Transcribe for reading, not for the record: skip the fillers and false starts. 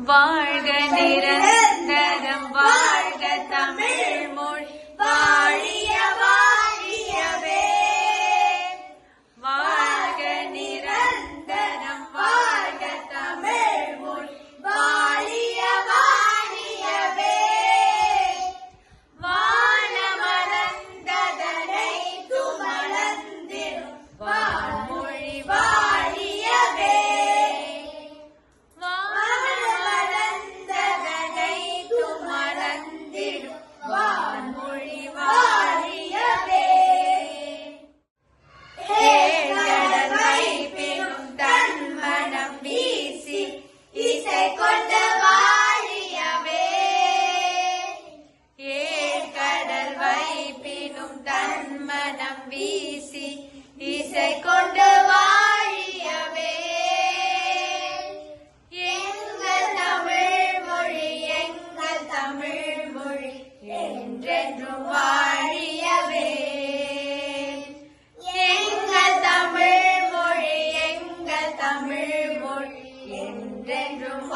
வாழ்க நிரந்தரம் வாழ்க தமிழ் மொழி வாழிய வாழியவே. வாழ்க நிரந்தரம் வாழ்க தமிழ் மொழி வாழிய வாழியவே. வானமலர்ந்ததனை துமலர்ந்திடும் வான்மொழி வாழியவே. வானமலர்ந்ததனை துமலர்ந்திடும் வான்மொழி வாழியவே. ஏழ்கடல் வைப்பினும் தன்மனம் வீசி இசை கொண்ட வாழியவே. ஏழ்கடல் வைப்பினும் தன்மனம் வீசி இசை கொண்ட வாழியவே. எங்கள் தமிழ் மொழி எங்கள் தமிழ் மொழி என்றென்றும் வாழியவே. எங்கள் தமிழ் மொழி எங்கள் தமிழ் மொழி என்றென்றும்